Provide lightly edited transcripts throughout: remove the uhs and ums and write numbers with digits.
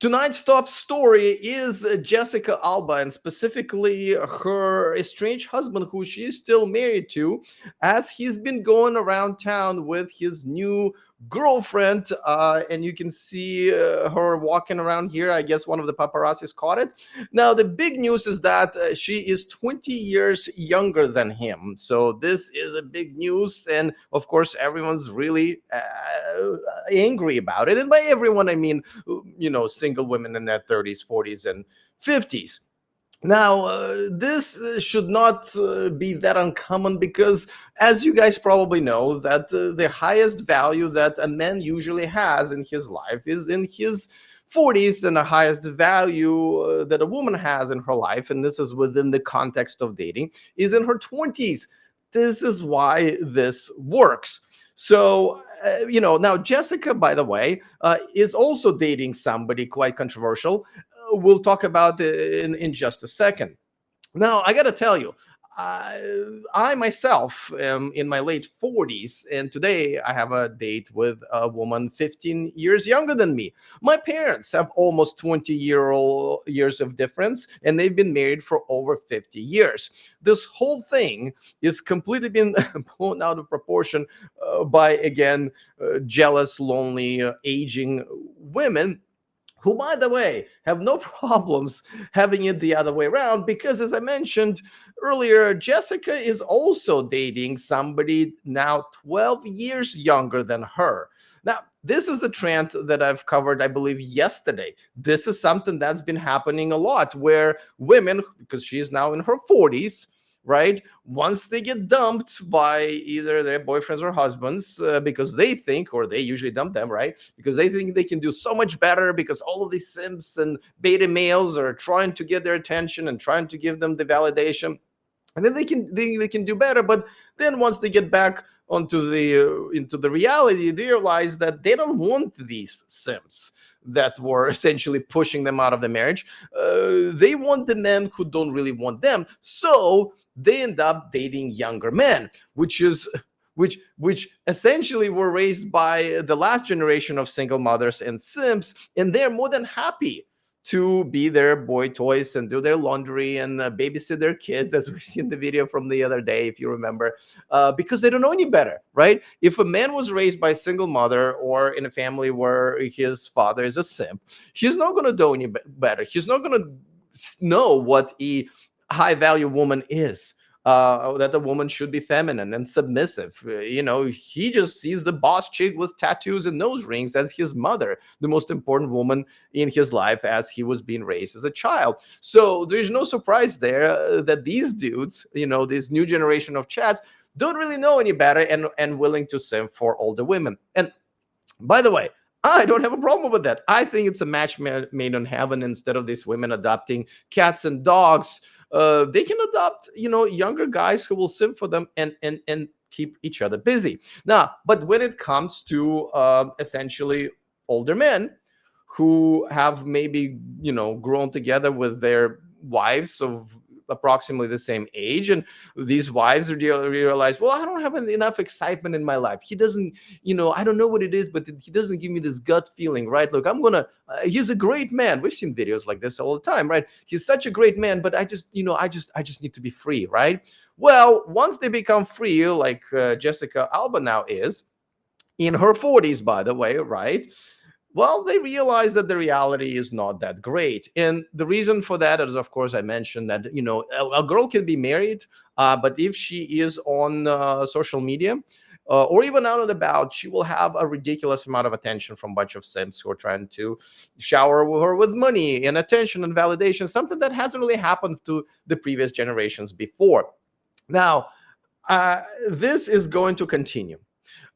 Tonight's top story is Jessica Alba, and specifically her estranged husband, who she's still married to, as he's been going around town with his new girlfriend. And you can see her walking around here. I guess one of the paparazzis caught it. Now, the big news is that she is 20 years younger than him. So, this is a big news. And of course, everyone's really angry about it. And by everyone, I mean, single women in their 30s, 40s, and 50s. Now, this should not be that uncommon because, as you guys probably know, that the highest value that a man usually has in his life is in his 40s, and the highest value that a woman has in her life, and this is within the context of dating, is in her 20s. This is why this works. So, now Jessica, by the way, is also dating somebody quite controversial. We'll talk about in just a second. Now, I got to tell you, I myself am in my late 40s, and today I have a date with a woman 15 years younger than me. My parents have almost 20 years of difference, and they've been married for over 50 years. This whole thing is completely been blown out of proportion by, again, jealous, lonely, aging women who, by the way, have no problems having it the other way around because, as I mentioned earlier, Jessica is also dating somebody now 12 years younger than her. Now, this is the trend that I've covered, I believe, yesterday. This is something that's been happening a lot where women, because she's now in her 40s, right? Once they get dumped by either their boyfriends or husbands, because they think, or they usually dump them, right? Because they think they can do so much better because all of these simps and beta males are trying to get their attention and trying to give them the validation, and then they can do better. But then once they get back onto the into the reality, they realize that they don't want these simps that were essentially pushing them out of the marriage. They want the men who don't really want them, so they end up dating younger men, which essentially were raised by the last generation of single mothers and simps, and they're more than happy to be their boy toys and do their laundry and babysit their kids, as we've seen the video from the other day, if you remember, because they don't know any better, right? If a man was raised by a single mother or in a family where his father is a simp, he's not going to know any better. He's not going to know what a high value woman is. That the woman should be feminine and submissive. He just sees the boss chick with tattoos and nose rings as his mother, the most important woman in his life as he was being raised as a child. So there's no surprise there that these dudes, this new generation of chats, don't really know any better and willing to simp for older women. And by the way, I don't have a problem with that. I think it's a match made in heaven. Instead of these women adopting cats and dogs, they can adopt, younger guys who will simp for them and keep each other busy. Now, but when it comes to essentially older men who have maybe grown together with their wives of approximately the same age, and these wives realize, well, I don't have enough excitement in my life. He doesn't, I don't know what it is, but he doesn't give me this gut feeling, right? Look, I'm gonna he's a great man. We've seen videos like this all the time, right? He's such a great man, but I just need to be free, right? Well, once they become free, like Jessica Alba now is in her 40s, by the way, right? Well, they realize that the reality is not that great. And the reason for that is, of course, I mentioned that, a girl can be married, but if she is on social media, or even out and about, she will have a ridiculous amount of attention from a bunch of simps who are trying to shower her with money and attention and validation, something that hasn't really happened to the previous generations before. Now, this is going to continue.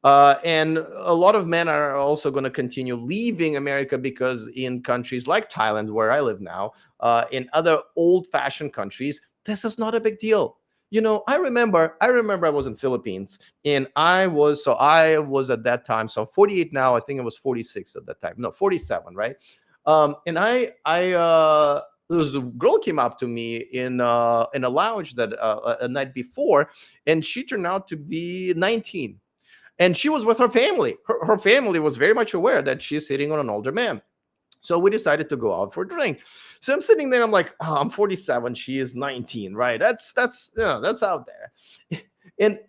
And a lot of men are also going to continue leaving America because in countries like Thailand, where I live now, in other old-fashioned countries, this is not a big deal. I remember I was in Philippines, and I was at that time, so I'm 48 now. I think I was 46 at that time. No, 47, right? And there was a girl came up to me in a lounge that a night before, and she turned out to be 19, and she was with her family. Her family was very much aware that she's hitting on an older man. So we decided to go out for a drink. So I'm sitting there. I'm like, oh, I'm 47. She is 19, right? That's out there. And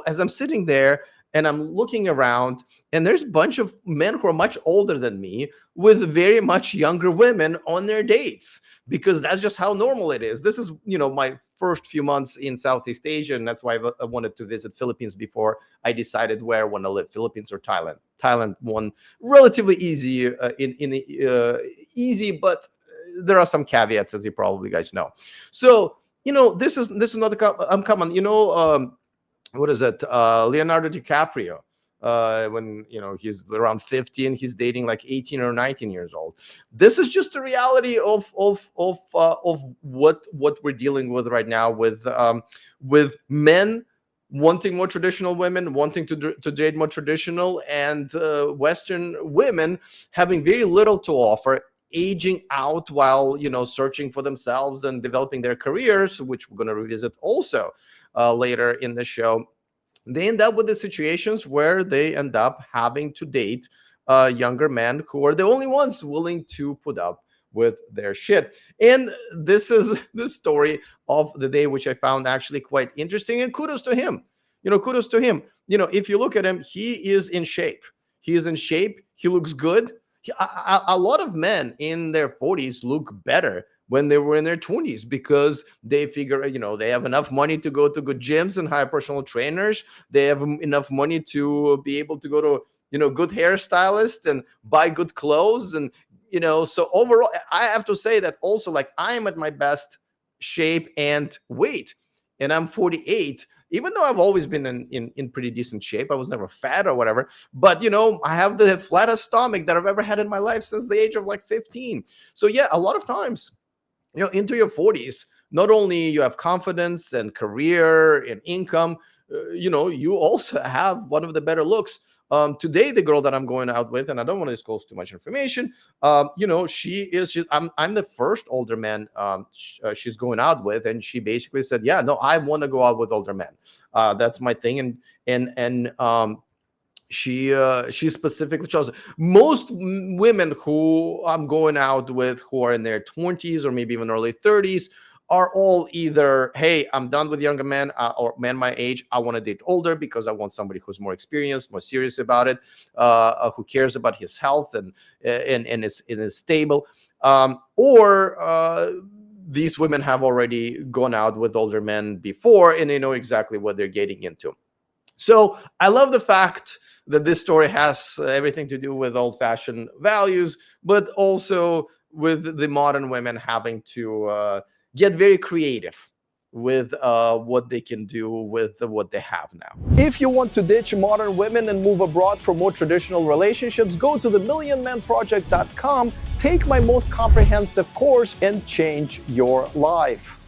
as I'm sitting there and I'm looking around, and there's a bunch of men who are much older than me with very much younger women on their dates, because that's just how normal it is. This is my first few months in Southeast Asia, and that's why I wanted to visit Philippines before I decided where I want to live, Philippines or Thailand. Thailand won relatively easy easy, but there are some caveats, as you probably guys know. So this is not uncommon. What is it? Leonardo DiCaprio. When he's around 50 and he's dating like 18 or 19 years old. This is just the reality of what we're dealing with right now, with men wanting more traditional women, wanting to date more traditional, and Western women having very little to offer, aging out while searching for themselves and developing their careers, which we're going to revisit also later in the show. They end up with the situations where they end up having to date younger men who are the only ones willing to put up with their shit. And this is the story of the day, which I found actually quite interesting. And kudos to him. Kudos to him. If you look at him, he is in shape. He is in shape. He looks good. A lot of men in their 40s look better when they were in their 20s, because they figure they have enough money to go to good gyms and hire personal trainers. They have enough money to be able to go to good hairstylists and buy good clothes. And so overall, I have to say that also, like, I'm at my best shape and weight, and I'm 48. Even though I've always been in pretty decent shape, I was never fat or whatever. But I have the flattest stomach that I've ever had in my life since the age of like 15. So yeah, a lot of times, into your 40s, not only you have confidence and career and income, you also have one of the better looks. Today, the girl that I'm going out with, and I don't want to disclose too much information, she is just, I'm the first older man she's going out with, and she basically said, yeah, no, I want to go out with older men. That's my thing. And she specifically chose most women who I'm going out with, who are in their 20s or maybe even early 30s, are all either, hey, I'm done with younger men, or men my age, I want to date older because I want somebody who's more experienced, more serious about it, who cares about his health and is stable, or these women have already gone out with older men before and they know exactly what they're getting into. So I love the fact that this story has everything to do with old fashioned values, but also with the modern women having to get very creative with what they can do with what they have now. If you want to ditch modern women and move abroad for more traditional relationships, go to themillionmanproject.com, take my most comprehensive course, and change your life.